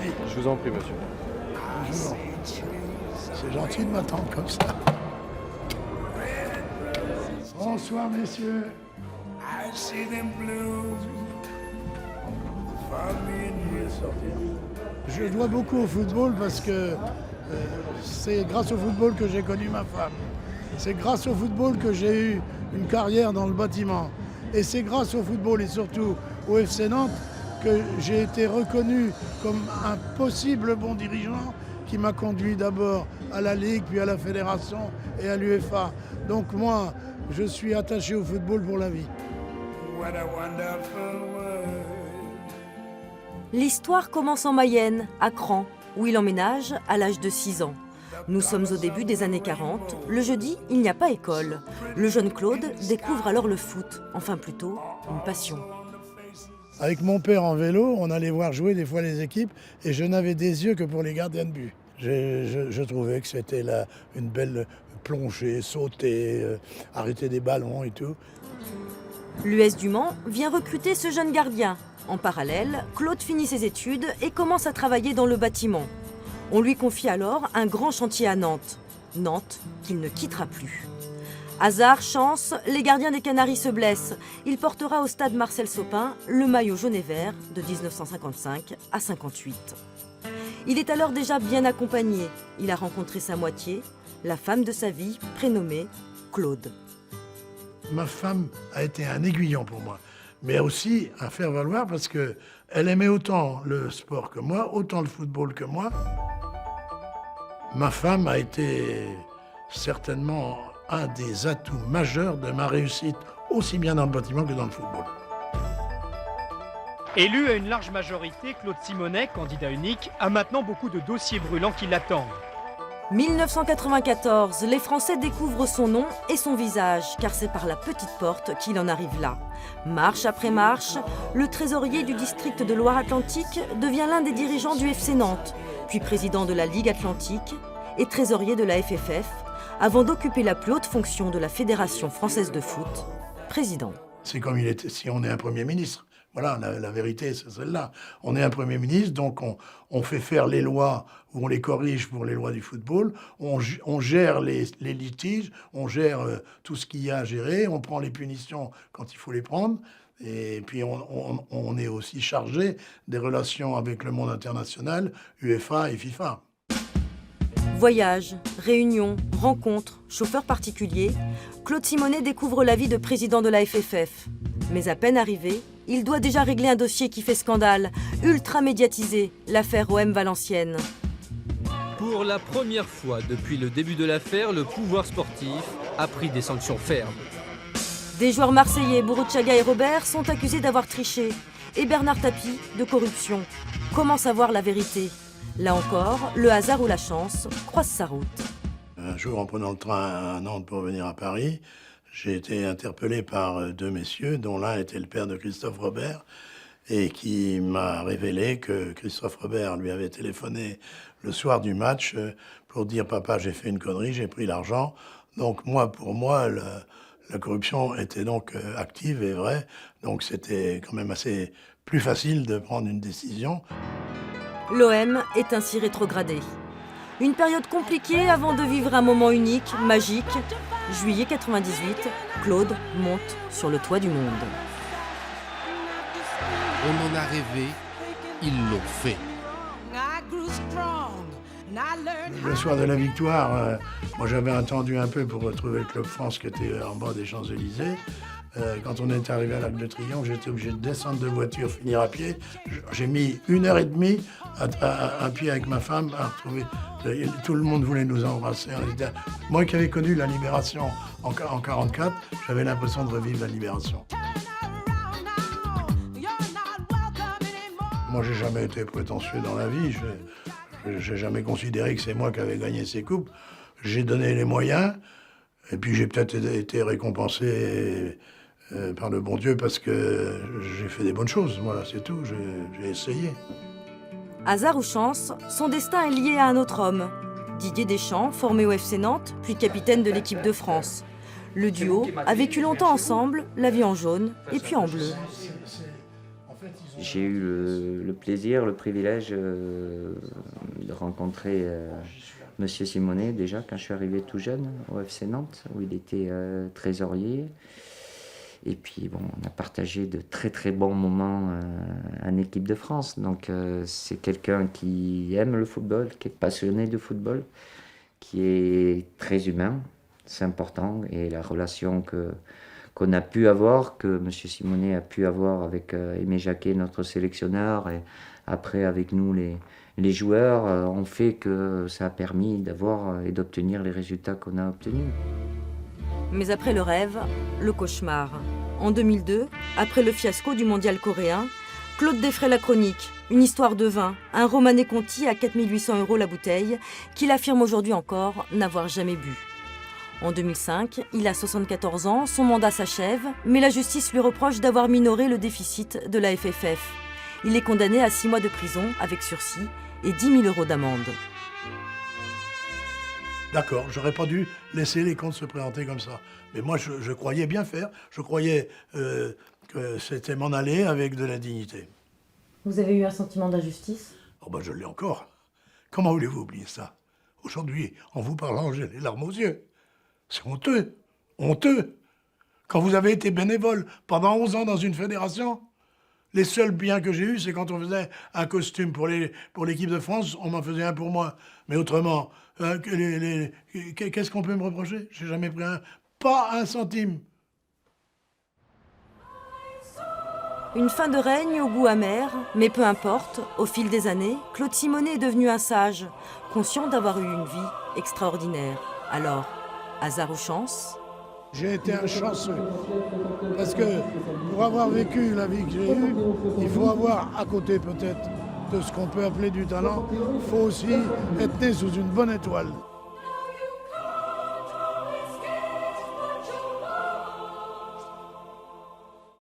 prie. Je vous en prie, monsieur. Bonjour. C'est gentil de m'attendre comme ça. Bonsoir, messieurs. Je dois beaucoup au football parce que c'est grâce au football que j'ai connu ma femme. C'est grâce au football que j'ai eu une carrière dans le bâtiment. Et c'est grâce au football et surtout au FC Nantes que j'ai été reconnu comme un possible bon dirigeant qui m'a conduit d'abord à la Ligue, puis à la Fédération et à l'UEFA. Donc moi, je suis attaché au football pour la vie. L'histoire commence en Mayenne, à Cran, où il emménage à l'âge de 6 ans. Nous sommes au début des années 40. Le jeudi, il n'y a pas école. Le jeune Claude découvre alors le foot, enfin plutôt une passion. Avec mon père en vélo, on allait voir jouer des fois les équipes et je n'avais des yeux que pour les gardiens de but. Je trouvais que c'était là une belle plongée, sauter, arrêter des ballons et tout. L'US du Mans vient recruter ce jeune gardien. En parallèle, Claude finit ses études et commence à travailler dans le bâtiment. On lui confie alors un grand chantier à Nantes. Nantes qu'il ne quittera plus. Hasard, chance, les gardiens des Canaries se blessent. Il portera au stade Marcel Sopin le maillot jaune et vert de 1955 à 58. Il est alors déjà bien accompagné. Il a rencontré sa moitié, la femme de sa vie, prénommée Claude. Ma femme a été un aiguillon pour moi, mais aussi un faire-valoir parce qu'elle aimait autant le sport que moi, autant le football que moi. Ma femme a été certainement un des atouts majeurs de ma réussite, aussi bien dans le bâtiment que dans le football. Élu à une large majorité, Claude Simonet, candidat unique, a maintenant beaucoup de dossiers brûlants qui l'attendent. 1994, les Français découvrent son nom et son visage, car c'est par la petite porte qu'il en arrive là. Marche après marche, le trésorier du district de Loire-Atlantique devient l'un des dirigeants du FC Nantes, puis président de la Ligue Atlantique et trésorier de la FFF, avant d'occuper la plus haute fonction de la Fédération française de foot, président. C'est comme si on est un Premier ministre. Voilà, la vérité, c'est celle-là. On est un Premier ministre, donc on fait faire les lois, ou on les corrige pour les lois du football, on gère les litiges, on gère tout ce qu'il y a à gérer, on prend les punitions quand il faut les prendre, et puis on est aussi chargé des relations avec le monde international, UEFA et FIFA. Voyages, réunions, rencontres, chauffeurs particuliers, Claude Simonet découvre la vie de président de la FFF. Mais à peine arrivé, il doit déjà régler un dossier qui fait scandale, ultra médiatisé, l'affaire OM Valenciennes. Pour la première fois depuis le début de l'affaire, le pouvoir sportif a pris des sanctions fermes. Des joueurs marseillais, Bourruchaga et Robert, sont accusés d'avoir triché, et Bernard Tapie de corruption. Comment savoir la vérité ? Là encore, le hasard ou la chance croisent sa route. Un jour, en prenant le train à Nantes pour venir à Paris, j'ai été interpellé par deux messieurs, dont l'un était le père de Christophe Robert, et qui m'a révélé que Christophe Robert lui avait téléphoné le soir du match pour dire « Papa, j'ai fait une connerie, j'ai pris l'argent ». Donc pour moi, la corruption était donc active et vraie, donc c'était quand même assez plus facile de prendre une décision. L'OM est ainsi rétrogradé. Une période compliquée avant de vivre un moment unique, magique. Juillet 98, Claude monte sur le toit du monde. On en a rêvé, ils l'ont fait. Le soir de la victoire, moi j'avais attendu un peu pour retrouver le Club France qui était en bas des Champs-Élysées. Quand on est arrivé à l'Arc de Triomphe, j'étais obligé de descendre de voiture, finir à pied. J'ai mis 1h30 à pied avec ma femme à retrouver. Tout le monde voulait nous embrasser. Moi qui avais connu la libération en 1944, j'avais l'impression de revivre la libération. Moi, j'ai jamais été prétentieux dans la vie. J'ai jamais considéré que c'est moi qui avais gagné ces coupes. J'ai donné les moyens, et puis j'ai peut-être été récompensé par le bon Dieu parce que j'ai fait des bonnes choses. Voilà, c'est tout. J'ai essayé. Hasard ou chance, son destin est lié à un autre homme. Didier Deschamps, formé au FC Nantes, puis capitaine de l'équipe de France. Le duo a vécu longtemps ensemble, la vie en jaune et puis en bleu. J'ai eu le plaisir, le privilège de rencontrer Monsieur Simonet déjà quand je suis arrivé tout jeune au FC Nantes, où il était trésorier. Et puis bon, on a partagé de très très bons moments en équipe de France. Donc c'est quelqu'un qui aime le football, qui est passionné de football, qui est très humain, c'est important. Et la relation qu'on a pu avoir, que M. Simonet a pu avoir avec Aimé Jacquet, notre sélectionneur, et après avec nous les joueurs, ont fait que ça a permis d'avoir et d'obtenir les résultats qu'on a obtenus. Mais après le rêve, le cauchemar. En 2002, après le fiasco du mondial coréen, Claude défrait la chronique, une histoire de vin, un Romanée Conti à 4 800 € la bouteille, qu'il affirme aujourd'hui encore n'avoir jamais bu. En 2005, il a 74 ans, son mandat s'achève, mais la justice lui reproche d'avoir minoré le déficit de la FFF. Il est condamné à 6 mois de prison avec sursis et 10 000 € d'amende. D'accord, j'aurais pas dû laisser les comptes se présenter comme ça. Mais moi, je croyais bien faire. Je croyais que c'était m'en aller avec de la dignité. Vous avez eu un sentiment d'injustice ? Oh ben, je l'ai encore. Comment voulez-vous oublier ça? Aujourd'hui, en vous parlant, j'ai les larmes aux yeux. C'est honteux. Honteux. Quand vous avez été bénévole pendant 11 ans dans une fédération, les seuls biens que j'ai eus, c'est quand on faisait un costume pour l'équipe de France, on m'en faisait un pour moi. Mais autrement, qu'est-ce qu'on peut me reprocher? J'ai jamais pris pas un centime. Une fin de règne au goût amer, mais peu importe, au fil des années, Claude Simonet est devenu un sage, conscient d'avoir eu une vie extraordinaire. Alors, hasard ou chance ? J'ai été un chanceux. Parce que pour avoir vécu la vie que j'ai eue, il faut avoir à côté peut-être de ce qu'on peut appeler du talent, il faut aussi être né sous une bonne étoile.